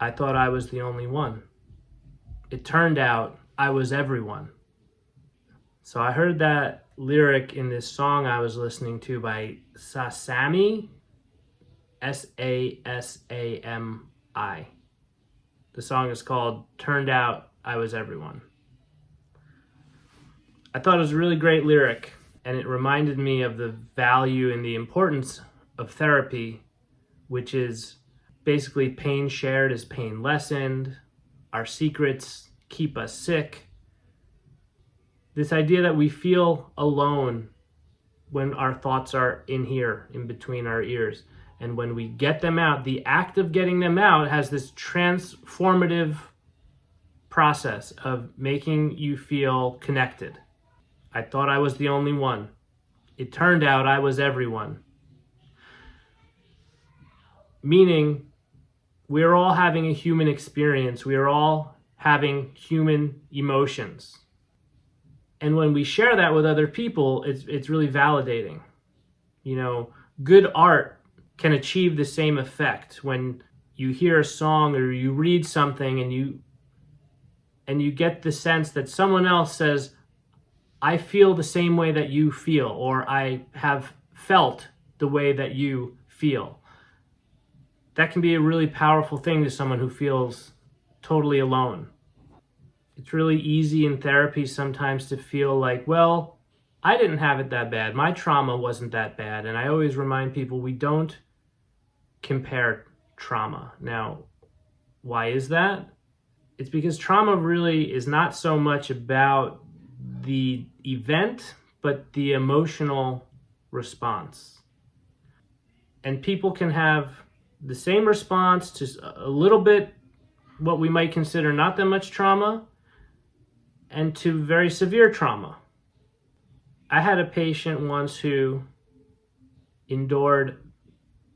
I thought I was the only one. It turned out I was everyone. So I heard that lyric in this song I was listening to by Sasami, Sasami. The song is called Turned Out I Was Everyone. I thought it was a really great lyric, and it reminded me of the value and the importance of therapy, which is basically pain shared is pain lessened. Our secrets keep us sick. This idea that we feel alone when our thoughts are in here, in between our ears. And when we get them out, the act of getting them out has this transformative process of making you feel connected. I thought I was the only one. It turned out I was everyone. Meaning, we're all having a human experience. We are all having human emotions. And when we share that with other people, it's really validating. You know, good art can achieve the same effect when you hear a song or you read something and you get the sense that someone else says, I feel the same way that you feel, or I have felt the way that you feel. That can be a really powerful thing to someone who feels totally alone. It's really easy in therapy sometimes to feel like, well, I didn't have it that bad. My trauma wasn't that bad. And I always remind people we don't compare trauma. Now, why is that? It's because trauma really is not so much about the event, but the emotional response. And people can have the same response to a little bit what we might consider not that much trauma, and to very severe trauma. I had a patient once who endured,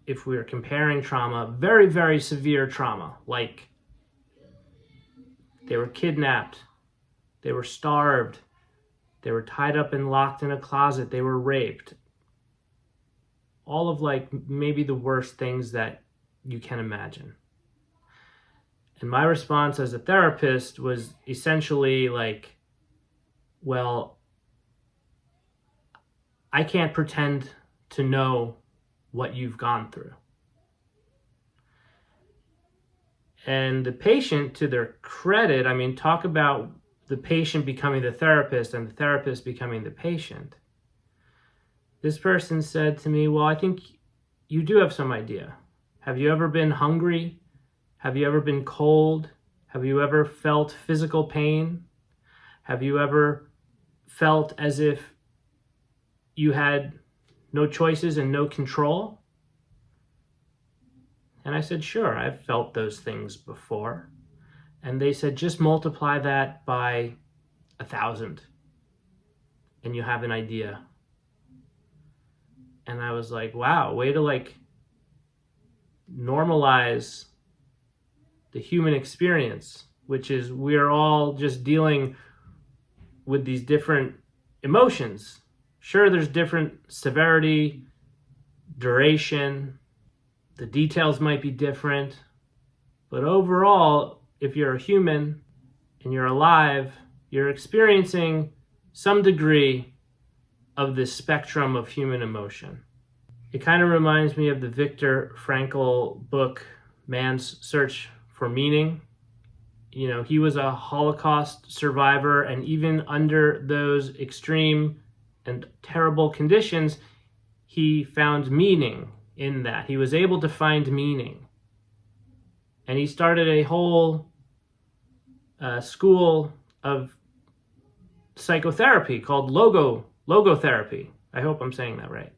if we are comparing trauma, very, very severe trauma, like they were kidnapped, they were starved, they were tied up and locked in a closet, they were raped. All of like maybe the worst things that you can imagine. And my response as a therapist was essentially like, well, I can't pretend to know what you've gone through. And the patient, to their credit, I mean, talk about the patient becoming the therapist and the therapist becoming the patient. This person said to me, well, I think you do have some idea. Have you ever been hungry? Have you ever been cold? Have you ever felt physical pain? Have you ever felt as if you had no choices and no control? And I said, sure, I've felt those things before. And they said, just multiply that by 1,000 and you have an idea. And I was like, wow, way to like normalize the human experience, which is we're all just dealing with these different emotions. Sure, there's different severity, duration, the details might be different, but overall, if you're a human and you're alive, you're experiencing some degree of this spectrum of human emotion. It kind of reminds me of the Viktor Frankl book, Man's Search for Meaning. You know, he was a Holocaust survivor, and even under those extreme and terrible conditions, he found meaning in that. He was able to find meaning. And he started a whole school of psychotherapy called logotherapy. I hope I'm saying that right.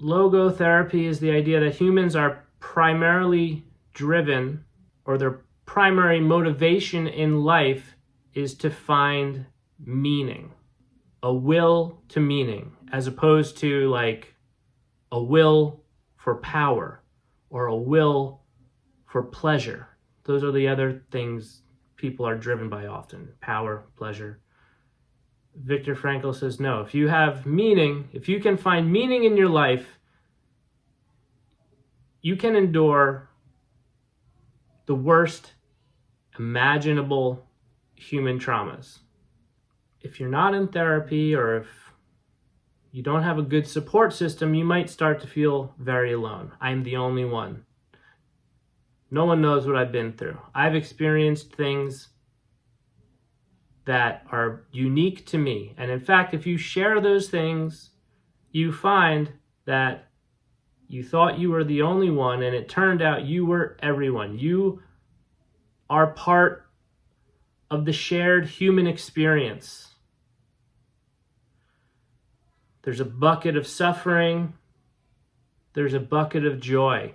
Logotherapy is the idea that humans are primarily driven, or their primary motivation in life is to find meaning, a will to meaning, as opposed to like a will for power or a will for pleasure. Those are the other things people are driven by often: power, pleasure. Viktor Frankl says, no, if you have meaning, if you can find meaning in your life, you can endure the worst imaginable human traumas. If you're not in therapy, or if you don't have a good support system, you might start to feel very alone. I'm the only one. No one knows what I've been through. I've experienced things that are unique to me. And in fact, if you share those things, you find that you thought you were the only one, and it turned out you were everyone. You are part of the shared human experience. There's a bucket of suffering. There's a bucket of joy.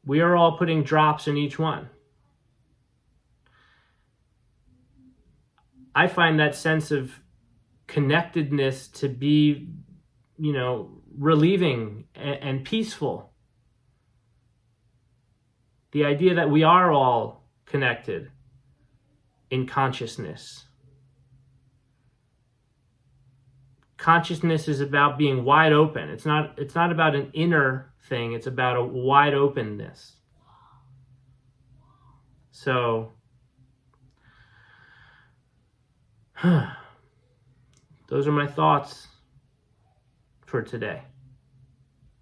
We are all putting drops in each one. I find that sense of connectedness to be, relieving and peaceful. The idea that we are all connected in consciousness. Consciousness is about being wide open. It's not about an inner thing. It's about a wide openness. So, those are my thoughts for today.